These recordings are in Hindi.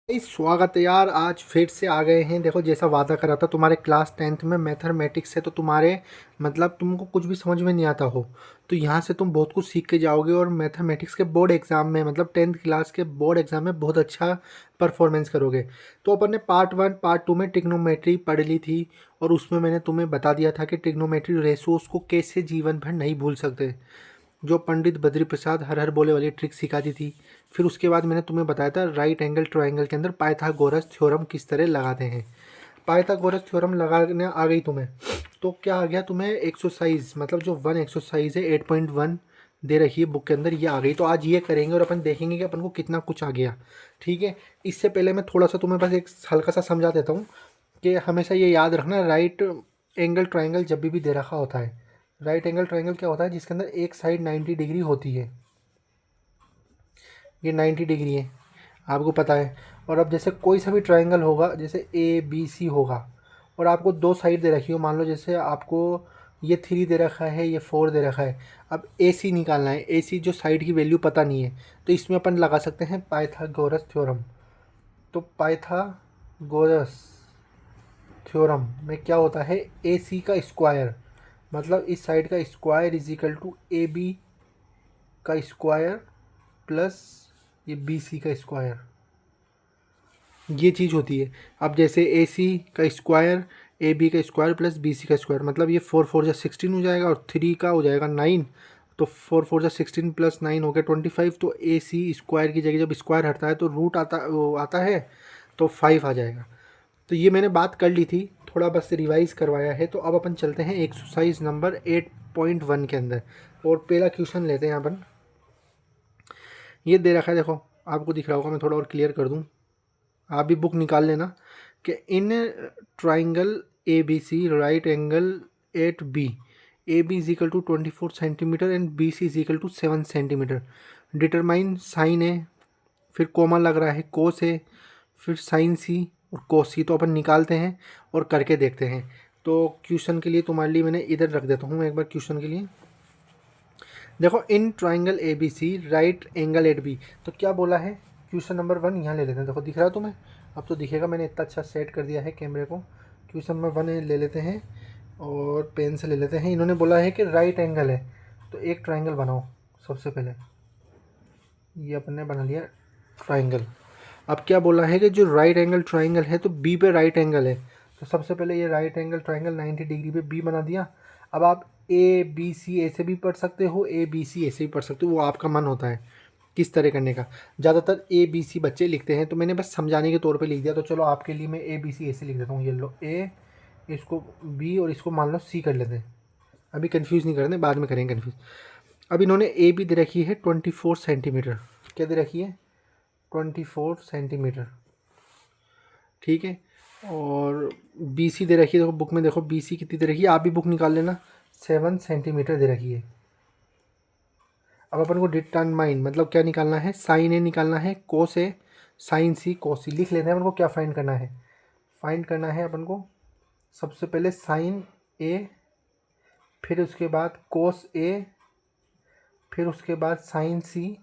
स्वागत है यार। आज फिर से आ गए हैं। देखो, जैसा वादा करा था तुम्हारे क्लास 10th में मैथमेटिक्स से, तो तुम्हारे मतलब तुमको कुछ भी समझ में नहीं आता हो तो यहाँ से तुम बहुत कुछ सीख के जाओगे और मैथमेटिक्स के बोर्ड एग्ज़ाम में, मतलब 10th क्लास के बोर्ड एग्ज़ाम में बहुत अच्छा परफॉर्मेंस करोगे। तो अपन ने पार्ट 1 पार्ट 2 में ट्रिग्नोमेट्री पढ़ ली थी और उसमें मैंने तुम्हें बता दिया था कि ट्रिग्नोमेट्री रेशोस को कैसे जीवन भर नहीं भूल सकते, जो पंडित बद्री प्रसाद हर हर बोले वाली ट्रिक सिखा दी थी। फिर उसके बाद मैंने तुम्हें बताया था राइट एंगल ट्रायंगल के अंदर पाइथागोरस थ्योरम किस तरह लगाते हैं। पाइथागोरस थ्योरम लगाने आ गई तुम्हें, तो क्या आ गया तुम्हें एक्सरसाइज, मतलब जो 1 एक्सरसाइज है 8.1 दे रखी है बुक के अंदर, ये आ गई। तो आज ये करेंगे और अपन देखेंगे कि अपन को कितना कुछ आ गया। ठीक है, इससे पहले मैं थोड़ा सा तुम्हें बस एक हल्का सा समझा देता हूँ कि हमेशा ये याद रखना, राइट एंगल ट्रायंगल जब भी दे रखा होता है, राइट एंगल ट्रायंगल क्या होता है, जिसके अंदर एक साइड 90 डिग्री होती है। ये 90 डिग्री है, आपको पता है। और अब जैसे कोई सा भी ट्रायंगल होगा, जैसे ए बी सी होगा और आपको दो साइड दे रखी हो, मान लो जैसे आपको ये 3 दे रखा है, ये 4 दे रखा है। अब ए सी निकालना है, ए सी जो साइड की वैल्यू पता नहीं है, तो इसमें अपन लगा सकते हैं पाइथागोरस थ्योरम। तो पाइथागोरस थ्योरम में क्या होता है, ए सी का स्क्वायर, मतलब इस साइड का square is equal to A B का स्क्वायर प्लस ये बी सी का स्क्वायर, ये चीज़ होती है। अब जैसे ए सी का स्क्वायर, ए बी का स्क्वायर प्लस बी सी का स्क्वायर, मतलब ये 4 4 जा 16 हो जाएगा और 3 का हो जाएगा 9। तो 4 4 जा 16 प्लस 9 हो गया 25। तो ए सी स्क्वायर की जगह जब स्क्वायर हटता है तो रूट आता है, तो 5 आ जाएगा। तो ये मैंने बात कर ली थी, थोड़ा बस रिवाइज करवाया है। तो अब अपन चलते हैं एक्सरसाइज नंबर 8.1 के अंदर और पहला क्वेश्चन लेते हैं अपन। ये दे रखा है, देखो आपको दिख रहा होगा, मैं थोड़ा और क्लियर कर दूँ, आप भी बुक निकाल लेना कि in triangle A B C right angle at B, A B is equal to 24 centimetre and B C is equal to 7 centimetre. Determine sine है, फिर कोमा लग रहा है, कोस है, फिर साइन सी और कोस सी। तो अपन निकालते हैं और करके देखते हैं। तो क्वेश्चन के लिए तुम्हारे लिए मैंने इधर रख देता हूँ एक बार क्वेश्चन के लिए। देखो, in triangle A B C right angle at B, तो क्या बोला है, क्वेश्चन नंबर 1 यहाँ ले लेते हैं। देखो दिख रहा है तुम्हें, अब तो दिखेगा, मैंने इतना अच्छा सेट कर दिया है कैमरे को। क्वेश्चन नंबर 1 ले लेते हैं और पेन से ले लेते हैं। इन्होंने बोला है कि राइट एंगल है, तो एक ट्राइंगल बनाओ। सबसे पहले ये अपन ने बना लिया ट्राइंगल। अब क्या बोला है कि जो राइट एंगल ट्राइंगल है तो बी पे राइट एंगल है, तो सबसे पहले ये राइट एंगल ट्राइंगल 90 डिग्री पे बी बना दिया। अब आप ए बी सी ऐसे भी पढ़ सकते हो, ए बी सी ऐसे भी पढ़ सकते हो, वो आपका मन होता है किस तरह करने का। ज़्यादातर ए बी सी बच्चे लिखते हैं, तो मैंने बस समझाने के तौर पे लिख दिया। तो चलो आपके लिए मैं ए बी सी ऐसे लिख देता हूँ। ये लो ए, इसको बी और इसको मान लो सी कर लेते हैं। अभी कंफ्यूज नहीं करने, बाद में करेंगे कंफ्यूज। अब इन्होंने ए बी दे रखी है 24 सेंटीमीटर, क्या दे रखी है 24 सेंटीमीटर, ठीक है। और बी सी दे रखी है, देखो बुक में देखो बी सी कितनी दे रखी है, आप भी बुक निकाल लेना, 7 सेंटीमीटर दे रखी है। अब अपन को डिटरमाइन मतलब क्या निकालना है, साइन ए निकालना है, कोस ए, साइन सी, कोस सी लिख लेते हैं। अपन को क्या फाइंड करना है, फाइंड करना है अपन को सबसे पहले साइन ए, फिर उसके बाद कोस ए, फिर उसके बाद साइन सी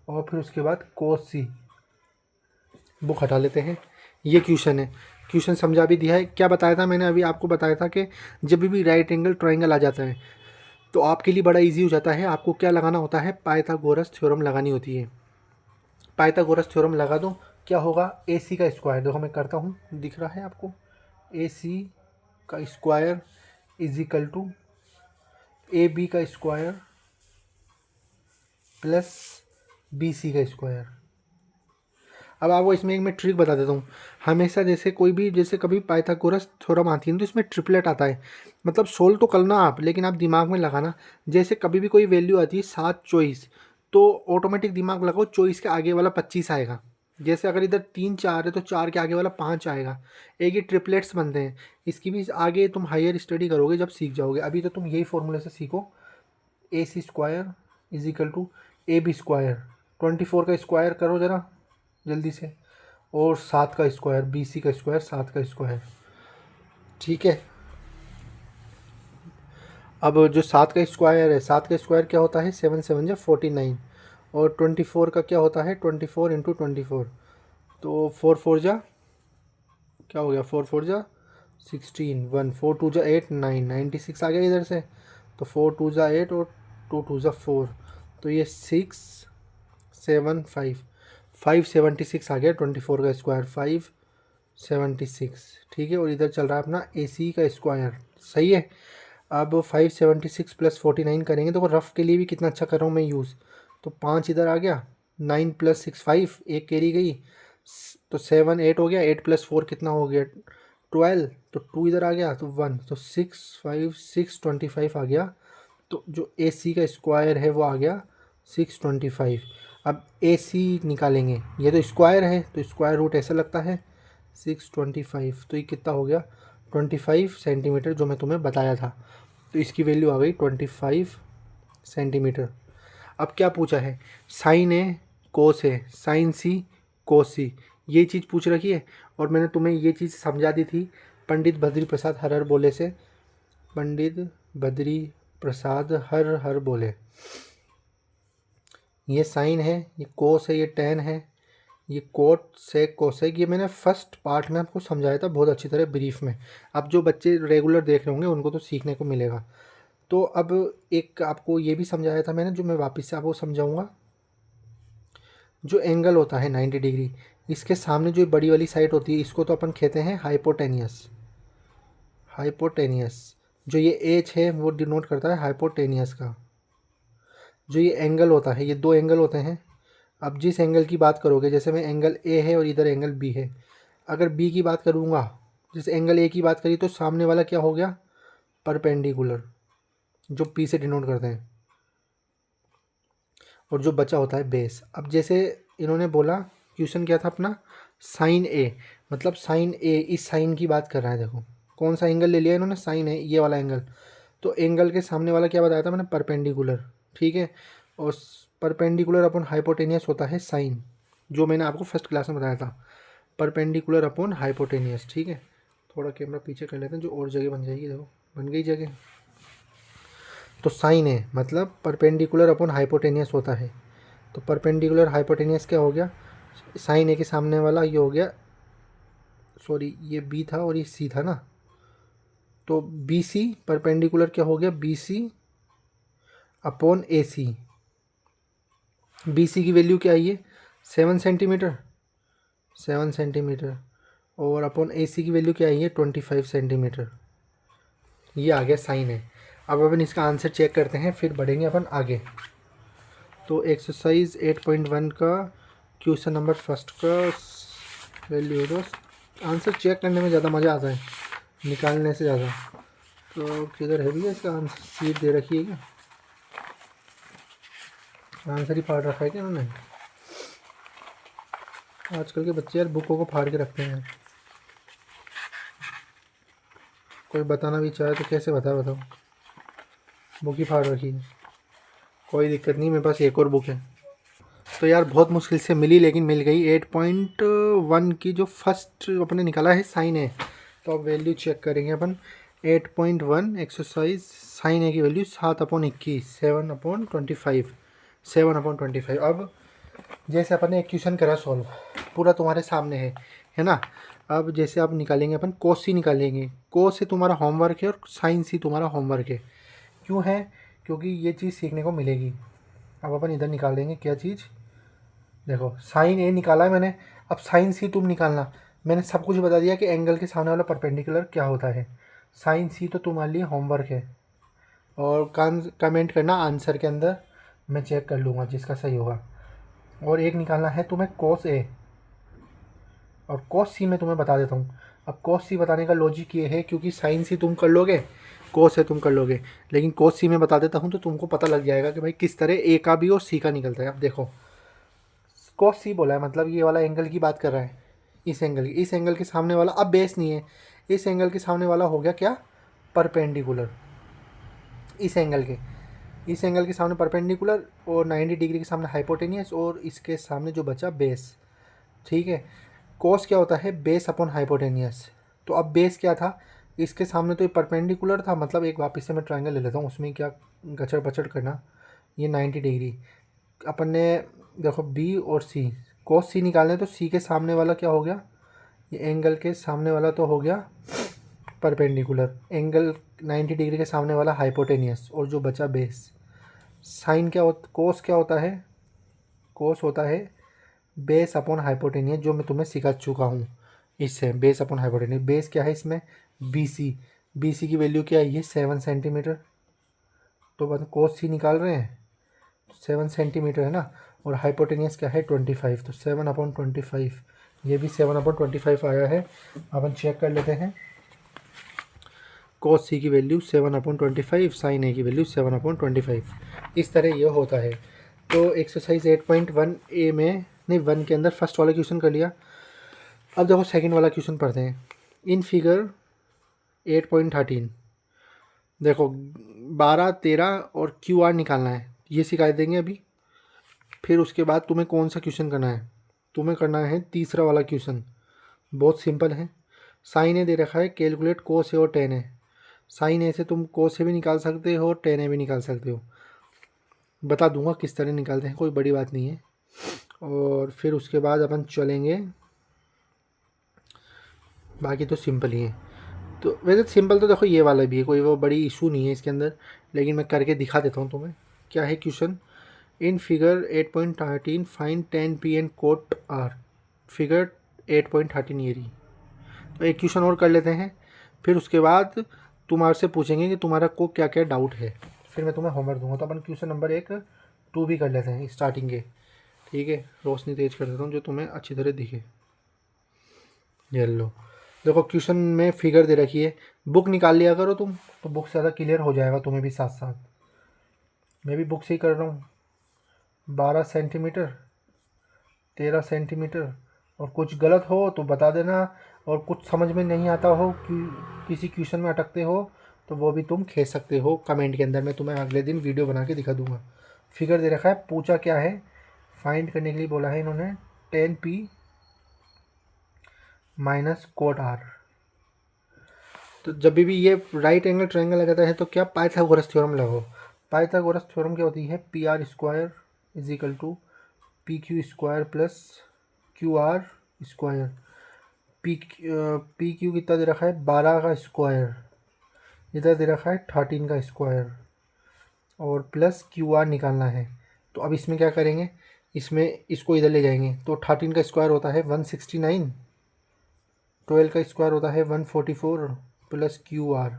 और फिर उसके बाद कोस सी। बुक हटा लेते हैं। ये क्वेश्चन है, क्वेश्चन समझा भी दिया है। क्या बताया था मैंने, अभी आपको बताया था कि जब भी राइट एंगल ट्रायंगल आ जाता है तो आपके लिए बड़ा इजी हो जाता है। आपको क्या लगाना होता है, पाइथागोरस थ्योरम लगानी होती है। पाइथागोरस थ्योरम लगा दो, क्या होगा, ए सी का स्क्वायर, देखो मैं करता हूँ, दिख रहा है आपको, ए सी का square is equal to A B का स्क्वायर प्लस बी सी का स्क्वायर। अब आपको इसमें एक मैं ट्रिक बता देता हूँ। हमेशा जैसे कोई भी, जैसे कभी पाइथागोरस थ्योरम आती है तो इसमें ट्रिपलेट आता है, मतलब सोल्व तो करना आप, लेकिन आप दिमाग में लगाना। जैसे कभी भी कोई वैल्यू आती है 7 24, तो ऑटोमेटिक दिमाग लगाओ, 24 के आगे वाला 25 आएगा। जैसे अगर इधर 3 4 है तो 4 के आगे वाला 5 आएगा। एक ही ट्रिपलेट्स बनते हैं। इसकी भी आगे तुम हायर स्टडी करोगे जब सीख जाओगे, अभी तो तुम यही फॉर्मूले से सीखो। A C square is equal to A B square, 24 का स्क्वायर करो ज़रा जल्दी से, और 7 का स्क्वायर, बी सी का स्क्वायर 7 का स्क्वायर, ठीक है। अब जो 7 का स्क्वायर है, 7 का स्क्वायर क्या होता है, 7 7 जा 49, और 24 का क्या होता है 24 इंटू 24, तो 4 4 जा क्या हो गया 4 4 जा 16, 1 4 2 जा 8 9 96 आ गया इधर से। तो 4 2 जा 8 और 2 2 जा 4, तो ये 6 7 5 576 आ गया 24 का स्क्वायर 576। ठीक है, और इधर चल रहा है अपना AC का स्क्वायर। सही है। अब 576 प्लस 49 करेंगे तो रफ़ के लिए भी कितना अच्छा कर रहा हूँ मैं यूज़। तो 5 इधर आ गया, 9 प्लस 6 5, एक कैरी गई, तो 7 8 हो गया, 8 प्लस 4 कितना हो गया 12, तो 2 इधर आ गया तो 1, तो 6 5 6 25 आ गया। तो जो AC का स्क्वायर है वो आ गया 625। अब AC निकालेंगे, ये तो स्क्वायर है तो स्क्वायर रूट ऐसा लगता है 625, तो ये कितना हो गया 25 सेंटीमीटर, जो मैं तुम्हें बताया था। तो इसकी वैल्यू आ गई 25 सेंटीमीटर। अब क्या पूछा है, साइन ए कोस है, साइन सी कोस सी, ये चीज़ पूछ रखी है। और मैंने तुम्हें ये चीज़ समझा दी थी पंडित बद्री प्रसाद हर हर बोले से, पंडित बद्री प्रसाद हर हर बोले। ये साइन है, ये कोस है, ये टेन है, ये कोट सेक कोसेक, ये मैंने फर्स्ट पार्ट में आपको समझाया था बहुत अच्छी तरह ब्रीफ में। अब जो बच्चे रेगुलर देख रहे होंगे उनको तो सीखने को मिलेगा। तो अब एक आपको ये भी समझाया था मैंने, जो मैं वापस से आपको समझाऊंगा। जो एंगल होता है 90 डिग्री, इसके सामने जो बड़ी वाली साइड होती है इसको तो अपन कहते हैं हाइपोटेनियस। हाइपोटेनियस, जो ये एच है वो डिनोट करता है हाइपोटेनियस का। जो ये एंगल होता है, ये दो एंगल होते हैं। अब जिस एंगल की बात करोगे, जैसे मैं एंगल ए है और इधर एंगल बी है, अगर बी की बात करूँगा, जैसे एंगल ए की बात करी तो सामने वाला क्या हो गया परपेंडिकुलर, जो पी से डिनोट करते हैं, और जो बचा होता है बेस। अब जैसे इन्होंने बोला क्वेश्चन क्या था अपना, साइन ए, मतलब साइन ए इस साइन की बात कर रहा है। देखो कौन सा एंगल ले लिया इन्होंने, साइन है ये वाला एंगल। तो एंगल के सामने वाला क्या बताया था मैंने, परपेंडिकुलर। ठीक है, और परपेंडिकुलर अपॉन हाइपोटेनियस होता है साइन, जो मैंने आपको फर्स्ट क्लास में बताया था, परपेंडिकुलर अपॉन हाइपोटेनियस। ठीक है, थोड़ा कैमरा पीछे कर लेते हैं जो और जगह बन जाएगी। देखो बन गई जगह। तो साइन है मतलब परपेंडिकुलर अपॉन हाइपोटेनियस होता है। तो परपेंडिकुलर हाइपोटेनियस क्या हो गया, साइन ए के सामने वाला ये हो गया, सॉरी ये बी था और ये सी था ना, तो बी सी परपेंडिकुलर क्या हो गया बी सी अपॉन ए सी। बी सी की वैल्यू क्या आई है 7 सेंटीमीटर, 7 सेंटीमीटर, और अपॉन ए सी की वैल्यू क्या आई है 25 सेंटीमीटर। ये आ गया साइन है। अब अपन इसका आंसर चेक करते हैं, फिर बढ़ेंगे अपन आगे। तो एक्सरसाइज 8.1 का क्वेश्चन नंबर फर्स्ट का वैल्यू दो। आंसर चेक करने में ज़्यादा मज़ा आता है निकालने से ज़्यादा। तो किधर है भैया इसका आंसर, सीट दे रखी है क्या, आंसर ही फाड़ रखा है क्या उन्होंने। आजकल के बच्चे यार बुकों को फाड़ के रखते हैं। कोई बताना भी चाहे तो कैसे बताओ, बुक ही फाड़ रखी है। कोई दिक्कत नहीं, मेरे पास एक और बुक है। तो यार बहुत मुश्किल से मिली, लेकिन मिल गई। 8.1 की जो फर्स्ट अपने निकाला है साइन है। तो अब वैल्यू चेक करेंगे अपन। 8.1 एक्सरसाइज साइन ए की वैल्यू 7/21, 7/25, 7/25। अब जैसे अपन ने एक क्वेश्चन करा सॉल्व, पूरा तुम्हारे सामने है ना। अब जैसे आप निकालेंगे अपन कोस सी निकालेंगे। कोस से तुम्हारा होमवर्क है और साइन सी तुम्हारा होमवर्क है। क्यों है, क्योंकि ये चीज़ सीखने को मिलेगी। अब अपन इधर निकाल देंगे क्या चीज़, देखो साइन ए निकाला है मैंने, अब साइन सी तुम निकालना। मैंने सब कुछ बता दिया कि एंगल के सामने वाला परपेंडिकुलर क्या होता है। साइन सी तो तुम्हारे लिए होमवर्क है, और कमेंट करना आंसर के अंदर, मैं चेक कर लूँगा जिसका सही होगा। और एक निकालना है तुम्हें कोस ए, और कोस सी मैं तुम्हें बता देता हूँ। अब कोस सी बताने का लॉजिक ये है, क्योंकि साइन सी तुम कर लोगे, कोस ए तुम कर लोगे, लेकिन कोस सी मैं बता देता हूँ तो तुमको पता लग जाएगा कि भाई किस तरह ए का भी और सी का निकलता है। अब देखो कोस सी बोला है, मतलब ये वाला एंगल की बात कर रहा है, इस एंगल के सामने वाला, अब बेस नहीं है, इस एंगल के सामने वाला हो गया क्या परपेंडिकुलर। इस एंगल के सामने परपेंडिकुलर, और 90 डिग्री के सामने हाइपोटेनियस, और इसके सामने जो बचा बेस। ठीक है, कोस क्या होता है बेस अपॉन हाइपोटेनियस। तो अब बेस क्या था, इसके सामने तो ये परपेंडिकुलर था, मतलब एक वापस से मैं ट्रायंगल ले लेता हूँ, उसमें क्या गचड़ बचड़ करना। ये 90 डिग्री, अपन ने देखो बी और सी, कोस सी निकालना है तो सी के सामने वाला क्या हो गया, ये एंगल के सामने वाला तो हो गया परपेंडिकुलर, एंगल 90 डिग्री के सामने वाला हाइपोटेनियस, और जो बचा बेस। साइन क्या होता, कोस क्या होता है, कोस होता है बेस अपॉन हाइपोटेनियस, जो मैं तुम्हें सिखा चुका हूँ इससे, बेस अपॉन हाइपोटेनियस। बेस क्या है इसमें, बी सी, बी सी की वैल्यू क्या है, ये 7 सेंटीमीटर, तो अपन कोस सी निकाल रहे हैं 7 सेंटीमीटर है ना, और हाइपोटेनियस क्या है 25, तो 7/25, ये भी 7/25 आया है। अपन चेक कर लेते हैं, कोस सी की वैल्यू 7/25, साइन ए की वैल्यू 7/25, इस तरह ये होता है। तो एक्सरसाइज 8.1 ए में, नहीं 1 के अंदर फर्स्ट वाला क्वेश्चन कर लिया। अब देखो सेकंड वाला क्वेश्चन पढ़ते हैं। इन फिगर 8.13 देखो 12, 13 और क्यू आर निकालना है, ये सिखा देंगे अभी। फिर उसके बाद तुम्हें कौन सा क्वेश्चन करना है, तुम्हें करना है तीसरा वाला क्वेश्चन, बहुत सिंपल है। साइन ए दे रखा है, कैलकुलेट कोस ए और टेन ए। साइन ए से तुम कोस ए भी निकाल सकते हो और टेन ए भी निकाल सकते हो, बता दूंगा किस तरह निकालते हैं, कोई बड़ी बात नहीं है। और फिर उसके बाद अपन चलेंगे, बाकी तो सिंपल ही है। तो वैसे सिंपल तो देखो ये वाला भी है, कोई वो बड़ी इशू नहीं है इसके अंदर, लेकिन मैं करके दिखा देता हूँ तुम्हें। क्या है question, in figure 8.13 find 10p and कोट आर। फिगर 8.13 ये रही। तो एक क्वेश्चन और कर लेते हैं, फिर उसके बाद तुम्हारे से पूछेंगे कि तुम्हारा को क्या क्या डाउट है, फिर मैं तुम्हें होमवर्क दूंगा। तो अपन क्वेश्चन नंबर 1, 2 भी कर लेते हैं स्टार्टिंग के, ठीक है। रोशनी तेज कर देता हूँ जो तुम्हें अच्छी तरह दिखे। ये लो, देखो क्वेश्चन में फिगर दे रखी है, बुक निकाल लिया करो तुम, तो बुक से ज़्यादा क्लियर हो जाएगा तुम्हें भी साथ साथ। मैं भी बुक से ही कर रहा हूँ। 12 सेंटीमीटर, 13 सेंटीमीटर, और कुछ गलत हो तो बता देना, और कुछ समझ में नहीं आता हो कि किसी क्वेश्चन में अटकते हो तो वो भी तुम खेल सकते हो कमेंट के अंदर, मैं तुम्हें अगले दिन वीडियो बना के दिखा दूंगा। फिगर दे रखा है, पूछा क्या है, फाइंड करने के लिए बोला है इन्होंने 10p माइनस कोट आर। तो जब भी ये राइट एंगल ट्रायंगल लगाता है तो क्या पाइथागोरस थ्योरम लगाओ। पाइथागोरस थ्योरम क्या होती है, P R square is equal to P Q square plus Q R square. P Q कितना दे रखा है 12 का स्क्वायर, इधर दे रखा है 13 का स्क्वायर, और प्लस क्यू आर निकालना है। तो अब इसमें क्या करेंगे, इसमें इसको इधर ले जाएंगे, तो 13 का स्क्वायर होता है 169, 12 का स्क्वायर होता है 144 प्लस क्यू आर।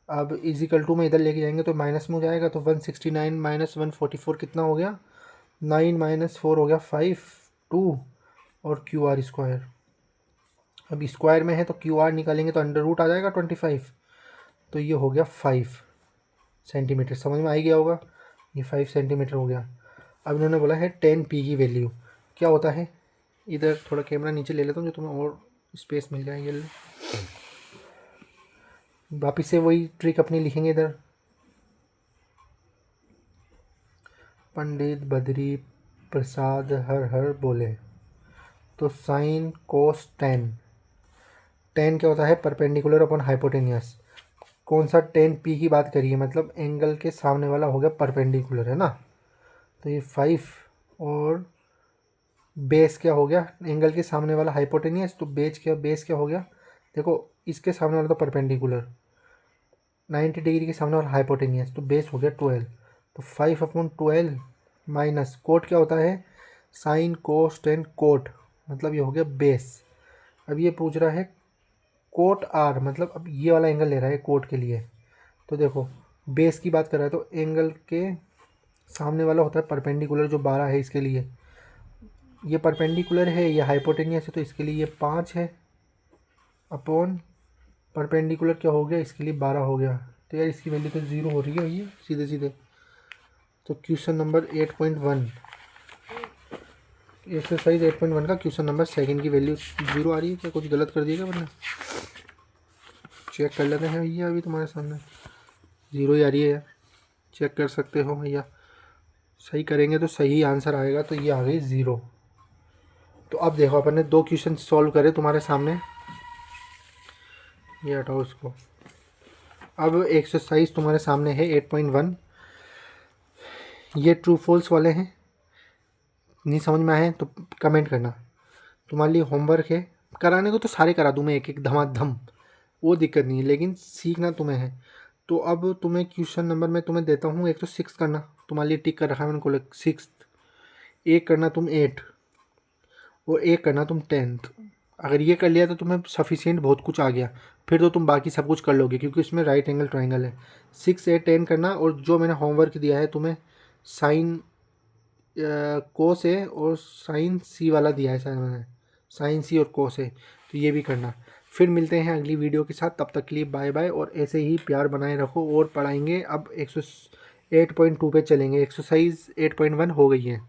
अब इजिकल टू में इधर लेके जाएंगे तो माइनस में हो जाएगा, तो 169 माइनस 144 कितना हो गया, 9 माइनस 4 हो गया 5, 2 और क्यू आर स्क्वायर। अब स्क्वायर में है तो क्यू आर निकालेंगे तो अंडर रूट आ जाएगा 25, तो ये हो गया 5 सेंटीमीटर। समझ में आ ही गया होगा, ये 5 सेंटीमीटर हो गया। अब इन्होंने बोला है 10p की वैल्यू क्या होता है, इधर थोड़ा कैमरा नीचे ले लेता हूँ जो तुम्हें और स्पेस मिल जाएगी। ये वापिस से वही ट्रिक अपनी लिखेंगे इधर, पंडित बद्री प्रसाद हर हर बोले। तो साइन कोस टेन, टेन क्या होता है परपेंडिकुलर अपॉन हाइपोटेनियस। कौन सा 10p की बात करिए, मतलब एंगल के सामने वाला हो गया परपेंडिकुलर है ना, तो ये 5, और बेस क्या हो गया एंगल के सामने वाला हाइपोटेनियस, तो बेस क्या हो गया, देखो इसके सामने वाला तो परपेंडिकुलर 90 डिग्री के सामने वाला हाइपोटेनियस, तो बेस हो गया 12, तो 5/12 माइनस कोट क्या होता है साइन कोस टेन कोट, मतलब ये हो गया बेस। अब ये पूछ रहा है कोट आर, मतलब अब ये वाला एंगल ले रहा है कोट के लिए, तो देखो बेस की बात कर रहा है तो एंगल के सामने वाला होता है परपेंडिकुलर, जो 12 है इसके लिए, ये परपेंडिकुलर है, ये हाइपोटेनियस है, तो इसके लिए ये 5 है अपॉन परपेंडिकुलर क्या हो गया इसके लिए 12 हो गया, तो यार इसकी वैल्यू तो 0 हो रही है ये सीधे सीधे। तो क्वेश्चन नंबर 8.1, एक्सरसाइज 8.1 का क्वेश्चन नंबर सेकंड की वैल्यू 0 आ रही है, क्या कुछ गलत कर दिएगा वरना चेक कर लेते हैं भैया, अभी तुम्हारे सामने 0 ही आ रही है यार, चेक कर सकते हो भैया, सही करेंगे तो सही आंसर आएगा, तो ये आ गई 0। तो अब देखो अपन ने 2 क्वेश्चन सॉल्व करे तुम्हारे सामने, ये हटाओ इसको। अब एक्सरसाइज तुम्हारे सामने है 8.1, ये ट्रू फॉल्स वाले हैं, नहीं समझ में आए तो कमेंट करना। तुम्हारे लिए होमवर्क है, कराने को तो सारे करा दूँ मैं एक एक धमाधम, वो दिक्कत नहीं है, लेकिन सीखना तुम्हें है। तो अब तुम्हें क्वेश्चन नंबर मैं तुम्हें देता हूँ, एक तो 6 करना, तुम्हारे लिए टिक कर रखा है मैंने को 6, एक करना तुम 8 और एक करना तुम 10th। अगर ये कर लिया तो तुम्हें सफिशिएंट बहुत कुछ आ गया, फिर तो तुम बाकी सब कुछ कर लोगे क्योंकि इसमें राइट एंगल ट्राइंगल है। 6 8 10 करना, और जो मैंने होमवर्क दिया है तुम्हें साइन कोस है और साइन सी वाला दिया है शायद मैंने, साइन सी और कोस है, तो ये भी करना। फिर मिलते हैं अगली वीडियो के साथ, तब तक के लिए बाय बाय, और ऐसे ही प्यार बनाए रखो और पढ़ाएंगे। अब 108.2 पे चलेंगे, एक्सरसाइज 8.1 हो गई है।